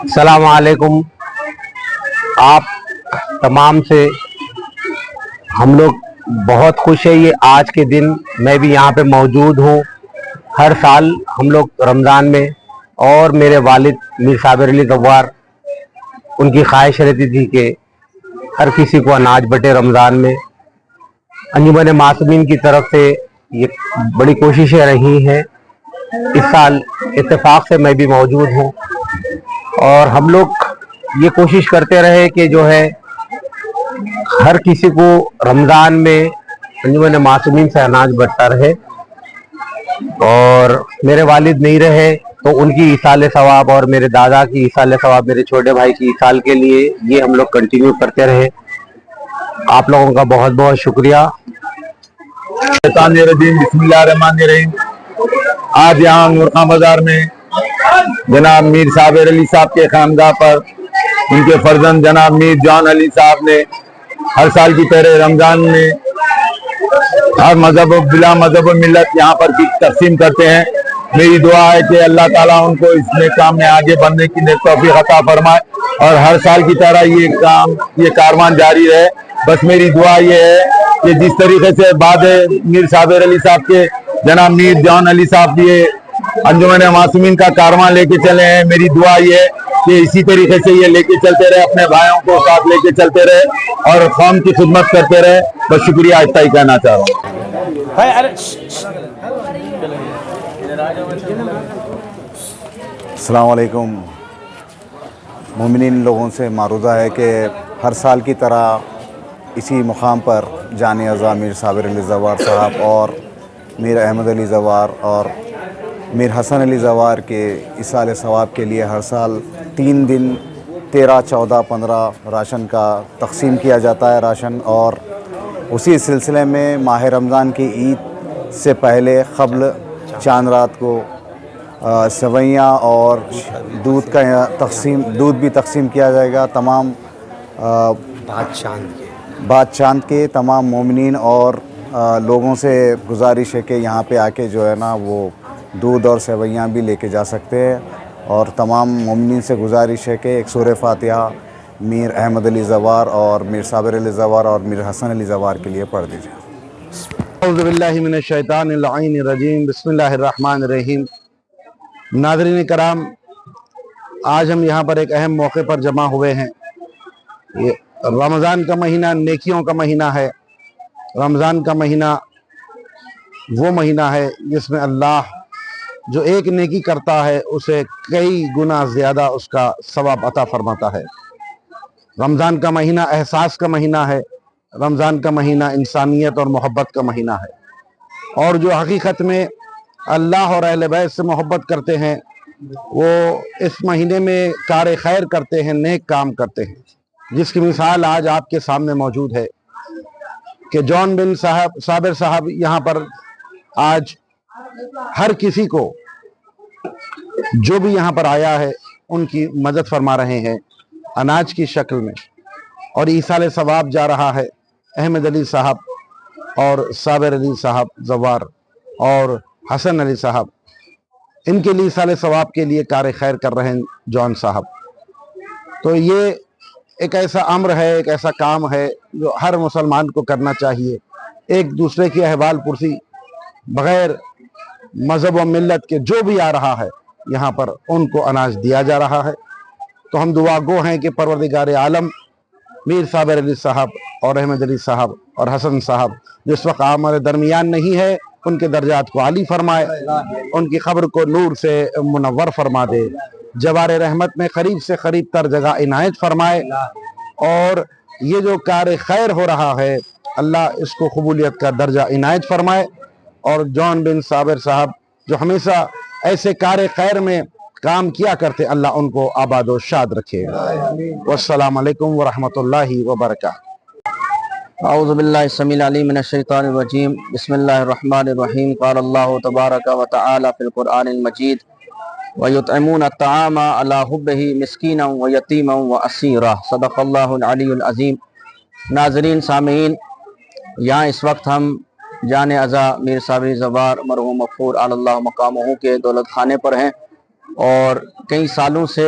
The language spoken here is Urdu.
السلام علیکم آپ تمام سے ہم لوگ بہت خوش ہے یہ آج کے دن میں بھی یہاں پہ موجود ہوں. ہر سال ہم لوگ رمضان میں اور میرے والد میر صابر علی زوار ان کی خواہش رہتی تھی کہ ہر کسی کو اناج بٹے رمضان میں. انجمن معصومین کی طرف سے یہ بڑی کوششیں رہی ہیں. اس سال اتفاق سے میں بھی موجود ہوں اور ہم لوگ یہ کوشش کرتے رہے کہ جو ہے ہر کسی کو رمضان میں انجمن معصومین سے اناج بٹتا رہے. اور میرے والد نہیں رہے تو ان کی ایصال ثواب اور میرے دادا کی ایصال ثواب، میرے چھوٹے بھائی کی ایصال کے لیے یہ ہم لوگ کنٹینیو کرتے رہے. آپ لوگوں کا بہت بہت شکریہ. بسم اللہ الرحمن الرحیم. آج یہاں نورخان بازار میں جناب میر صابر علی صاحب کے خانقاہ پر ان کے فرزند جناب میر جان علی صاحب نے ہر سال کی طرح رمضان میں ہر مذہب و بلا مذہب و ملت یہاں پر تقسیم کرتے ہیں. میری دعا ہے کہ اللہ تعالیٰ ان کو اس میں کام میں آگے بڑھنے کی توفیق عطا فرمائے اور ہر سال کی طرح یہ کاروان جاری رہے. بس میری دعا یہ ہے کہ جس طریقے سے بعد میر صابر علی صاحب کے جناب میر جان علی صاحب یہ انجمن معصومین کا کاروان لے کے چلے ہیں، میری دعا یہ ہے کہ اسی طریقے سے یہ لے کے چلتے رہے، اپنے بھائیوں کو ساتھ لے کے چلتے رہے اور قوم کی خدمت کرتے رہے. بس شکریہ، اتنا ہی کہنا چاہ رہا ہوں. السلام علیکم. مومنین لوگوں سے معروضہ ہے کہ ہر سال کی طرح اسی مقام پر جان عزا میر صابر علی زوار صاحب اور میر احمد علی زوار اور میر حسن علی زوار کے ایصال ثواب کے لیے ہر سال 3 دن 13، 14، 15 راشن کا تقسیم کیا جاتا ہے راشن. اور اسی سلسلے میں ماہ رمضان کی عید سے پہلے قبل چاند رات کو سویاں اور دودھ بھی تقسیم کیا جائے گا. تمام بعد چاند کے تمام مومنین اور لوگوں سے گزارش ہے کہ یہاں پہ آ کے جو ہے نا وہ دودھ اور سویاں بھی لے کے جا سکتے ہیں. اور تمام مومنین سے گزارش ہے کہ ایک سورہ فاتحہ میر احمد علی زوار اور میر صابر علی زوار اور میر حسن علی زوار کے لیے پڑھ دیجیے. اعوذ باللہ من الشیطان اللعین الرجیم. بسم اللہ الرحمن الرحیم. ناظرین کرام، آج ہم یہاں پر ایک اہم موقع پر جمع ہوئے ہیں. یہ رمضان کا مہینہ نیکیوں کا مہینہ ہے. رمضان کا مہینہ وہ مہینہ ہے جس میں اللہ جو ایک نیکی کرتا ہے اسے کئی گنا زیادہ اس کا ثواب عطا فرماتا ہے. رمضان کا مہینہ احساس کا مہینہ ہے. رمضان کا مہینہ انسانیت اور محبت کا مہینہ ہے. اور جو حقیقت میں اللہ اور اہل بیت سے محبت کرتے ہیں وہ اس مہینے میں کار خیر کرتے ہیں، نیک کام کرتے ہیں، جس کی مثال آج آپ کے سامنے موجود ہے کہ جان بن صابر صاحب یہاں پر آج ہر کسی کو جو بھی یہاں پر آیا ہے ان کی مدد فرما رہے ہیں اناج کی شکل میں. اور ایصال ثواب جا رہا ہے احمد علی صاحب اور صابر علی صاحب زوار اور حسن علی صاحب، ان کے لیے ایصال ثواب کے لیے کار خیر کر رہے ہیں جان صاحب. تو یہ ایک ایسا امر ہے، ایک ایسا کام ہے جو ہر مسلمان کو کرنا چاہیے. ایک دوسرے کی احوال پرسی بغیر مذہب و ملت کے جو بھی آ رہا ہے یہاں پر ان کو اناج دیا جا رہا ہے. تو ہم دعا گو ہیں کہ پروردگار عالم میر صابر علی صاحب اور احمد علی صاحب اور حسن صاحب جس وقت ہمارے درمیان نہیں ہے ان کے درجات کو عالی فرمائے، ان کی قبر کو نور سے منور فرما دے، جوار رحمت میں قریب سے قریب تر جگہ عنایت فرمائے. اور یہ جو کار خیر ہو رہا ہے اللہ اس کو قبولیت کا درجہ عنایت فرمائے. اور جان بن صابر صاحب جو ہمیشہ ایسے کار خیر میں کام کیا کرتے، اللہ ان کو آباد و شاد رکھے. والسلام علیکم ورحمۃ اللہ وبرکاتہ. اعوذ باللہ السمیع العلیم من الشیطان الرجیم. بسم اللہ الرحمن الرحیم. قال اللہ تبارک و تعالی فی القرآن المجید وَيُطْعِمُونَ الطَّعَامَ عَلَى حُبِّهِ مِسْكِينًا وَيَتِيمًا وَأَسِيرًا. صدق اللہ العلی العظیم. ناظرین سامعین، یہاں اس وقت ہم جان عزا میر صابر زوار مرحوم مغفور علی اللہ مقامہ کے دولت خانے پر ہیں اور کئی سالوں سے